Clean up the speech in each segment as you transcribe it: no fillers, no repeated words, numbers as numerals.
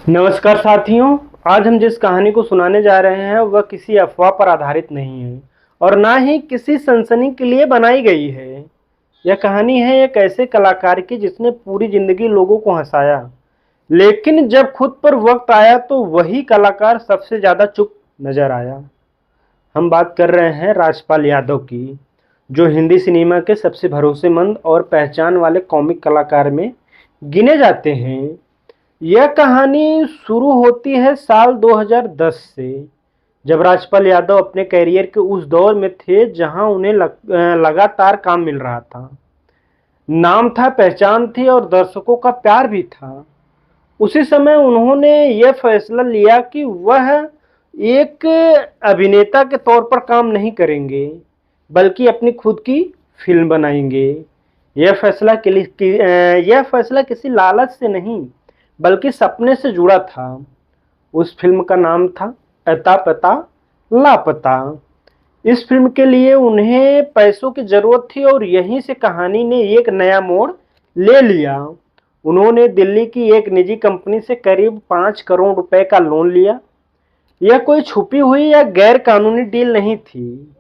नमस्कार साथियों। आज हम जिस कहानी को सुनाने जा रहे हैं वह किसी अफवाह पर आधारित नहीं है और ना ही किसी सनसनी के लिए बनाई गई है। यह कहानी है एक ऐसे कलाकार की जिसने पूरी जिंदगी लोगों को हंसाया, लेकिन जब खुद पर वक्त आया तो वही कलाकार सबसे ज्यादा चुप नजर आया। हम बात कर रहे हैं राजपाल यादव की, जो हिंदी सिनेमा के सबसे भरोसेमंद और पहचान वाले कॉमिक कलाकार में गिने जाते हैं। यह कहानी शुरू होती है साल 2010 से, जब राजपाल यादव अपने करियर के उस दौर में थे जहां उन्हें लगातार काम मिल रहा था। नाम था, पहचान थी और दर्शकों का प्यार भी था। उसी समय उन्होंने यह फैसला लिया कि वह एक अभिनेता के तौर पर काम नहीं करेंगे, बल्कि अपनी खुद की फिल्म बनाएंगे। यह फैसला किसी लालच से नहीं, बल्कि सपने से जुड़ा था। उस फिल्म का नाम था अता पता लापता। इस फिल्म के लिए उन्हें पैसों की जरूरत थी और यहीं से कहानी ने एक नया मोड़ ले लिया। उन्होंने दिल्ली की एक निजी कंपनी से करीब 5 करोड़ रुपए का लोन लिया। यह कोई छुपी हुई या गैर कानूनी डील नहीं थी।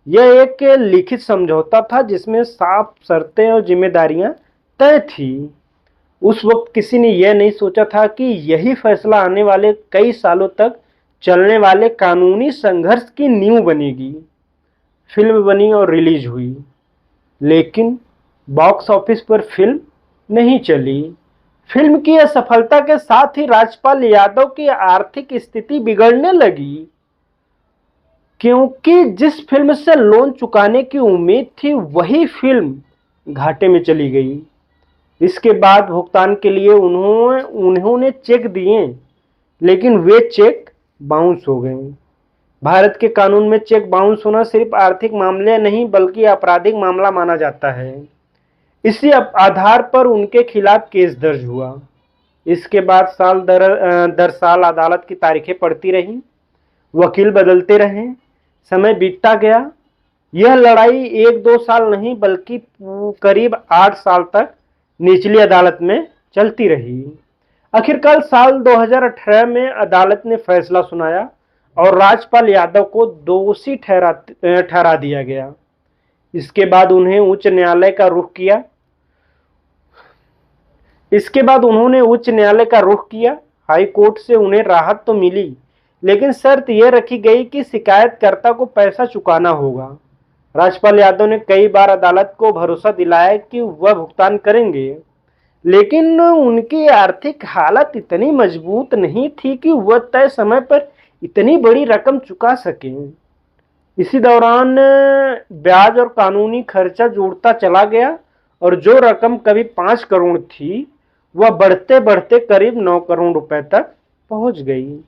यह एक लिखित समझौता था जिसमें साफ शर्तें और जिम्मेदारियां तय थी। उस वक्त किसी ने यह नहीं सोचा था कि यही फैसला आने वाले कई सालों तक चलने वाले कानूनी संघर्ष की नींव बनेगी। फिल्म बनी और रिलीज हुई, लेकिन बॉक्स ऑफिस पर फिल्म नहीं चली। फिल्म की असफलता के साथ ही राजपाल यादव की आर्थिक स्थिति बिगड़ने लगी, क्योंकि जिस फिल्म से लोन चुकाने की उम्मीद थी वही फिल्म घाटे में चली गई। इसके बाद भुगतान के लिए उन्होंने चेक दिए, लेकिन वे चेक बाउंस हो गए। भारत के कानून में चेक बाउंस होना सिर्फ आर्थिक मामले नहीं बल्कि आपराधिक मामला माना जाता है। इसी आधार पर उनके खिलाफ केस दर्ज हुआ। इसके बाद साल दर साल अदालत की तारीखें पड़ती रहीं, वकील बदलते रहे, समय बीतता गया। यह लड़ाई 1-2 साल नहीं बल्कि करीब 8 साल तक निचली अदालत में चलती रही। आखिरकार साल 2018 में अदालत ने फैसला सुनाया और राजपाल यादव को दोषी ठहरा दिया गया। इसके बाद उन्हें उच्च न्यायालय का रुख किया हाई कोर्ट से उन्हें राहत तो मिली, लेकिन शर्त यह रखी गई कि शिकायतकर्ता को पैसा चुकाना होगा। राजपाल यादव ने कई बार अदालत को भरोसा दिलाया कि वह भुगतान करेंगे, लेकिन उनकी आर्थिक हालत इतनी मजबूत नहीं थी कि वह तय समय पर इतनी बड़ी रकम चुका सके। इसी दौरान ब्याज और कानूनी खर्चा जुड़ता चला गया और जो रकम कभी 5 करोड़ थी वह बढ़ते बढ़ते करीब 9 करोड़ रुपए तक पहुंच गई।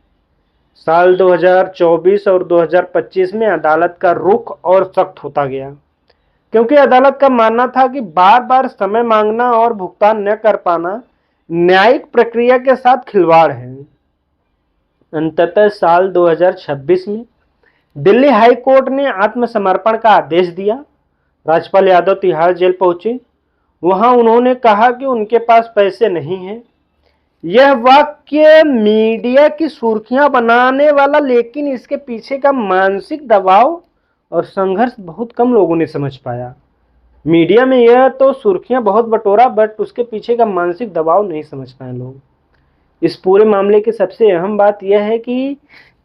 साल 2024 और 2025 में अदालत का रुख और सख्त होता गया, क्योंकि अदालत का मानना था कि बार बार समय मांगना और भुगतान न कर पाना न्यायिक प्रक्रिया के साथ खिलवाड़ है। अंततः साल 2026 में दिल्ली हाई कोर्ट ने आत्मसमर्पण का आदेश दिया। राजपाल यादव तिहाड़ जेल पहुंचे। वहां उन्होंने कहा कि उनके पास पैसे नहीं हैं। यह वाक्य मीडिया की सुर्खियां बनाने वाला, लेकिन इसके पीछे का मानसिक दबाव और संघर्ष बहुत कम लोगों ने समझ पाया। मीडिया में यह तो सुर्खियां बहुत बटोरा, बट उसके पीछे का मानसिक दबाव नहीं समझ पाए लोग। इस पूरे मामले की सबसे अहम बात यह है कि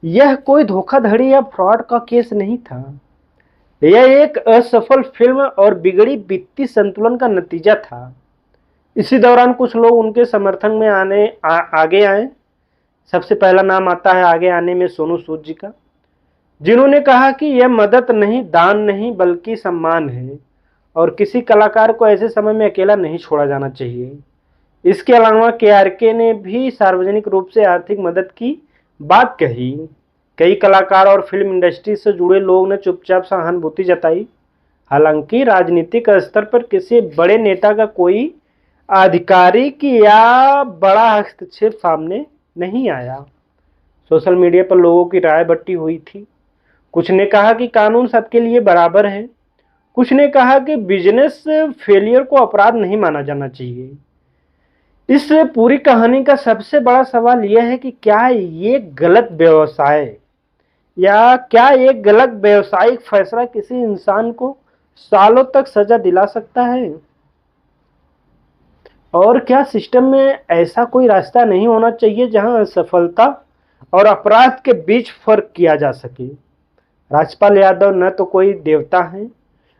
यह कोई धोखाधड़ी या फ्रॉड का केस नहीं था। यह एक असफल फिल्म और बिगड़ी वित्तीय संतुलन का नतीजा था। इसी दौरान कुछ लोग उनके समर्थन में आगे आए। सबसे पहला नाम आता है आगे आने में सोनू सूद जी का, जिन्होंने कहा कि यह मदद नहीं, दान नहीं, बल्कि सम्मान है और किसी कलाकार को ऐसे समय में अकेला नहीं छोड़ा जाना चाहिए। इसके अलावा KRK ने भी सार्वजनिक रूप से आर्थिक मदद की बात कही। कई कलाकार और फिल्म इंडस्ट्री से जुड़े लोग ने चुपचाप सहानुभूति जताई। हालांकि राजनीतिक स्तर पर किसी बड़े नेता का कोई आधिकारिक या बड़ा हस्तक्षेप सामने नहीं आया। सोशल मीडिया पर लोगों की राय बंटी हुई थी। कुछ ने कहा कि कानून सबके लिए बराबर है, कुछ ने कहा कि बिजनेस फेलियर को अपराध नहीं माना जाना चाहिए। इस पूरी कहानी का सबसे बड़ा सवाल यह है कि क्या ये गलत व्यवसाय या क्या एक गलत व्यवसायिक फैसला किसी इंसान को सालों तक सजा दिला सकता है? और क्या सिस्टम में ऐसा कोई रास्ता नहीं होना चाहिए जहां असफलता और अपराध के बीच फर्क किया जा सके? राजपाल यादव न तो कोई देवता है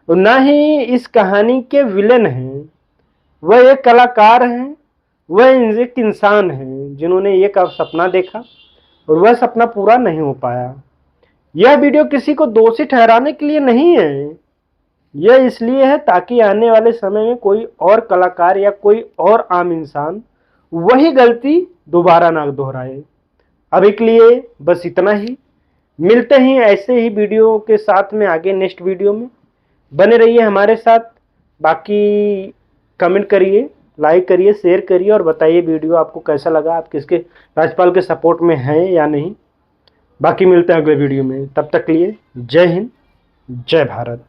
और न ही इस कहानी के विलेन हैं। वह एक कलाकार हैं, वह एक इंसान हैं जिन्होंने एक सपना देखा और वह सपना पूरा नहीं हो पाया। यह वीडियो किसी को दोषी ठहराने के लिए नहीं है, यह इसलिए है ताकि आने वाले समय में कोई और कलाकार या कोई और आम इंसान वही गलती दोबारा ना दोहराए। अभी के लिए बस इतना ही। मिलते ही ऐसे ही वीडियो के साथ में आगे नेक्स्ट वीडियो में। बने रहिए हमारे साथ। बाकी कमेंट करिए, लाइक करिए, शेयर करिए और बताइए वीडियो आपको कैसा लगा, आप किसके राजपाल के सपोर्ट में हैं या नहीं। बाकी मिलते हैं अगले वीडियो में, तब तक के लिए जय हिंद, जय भारत।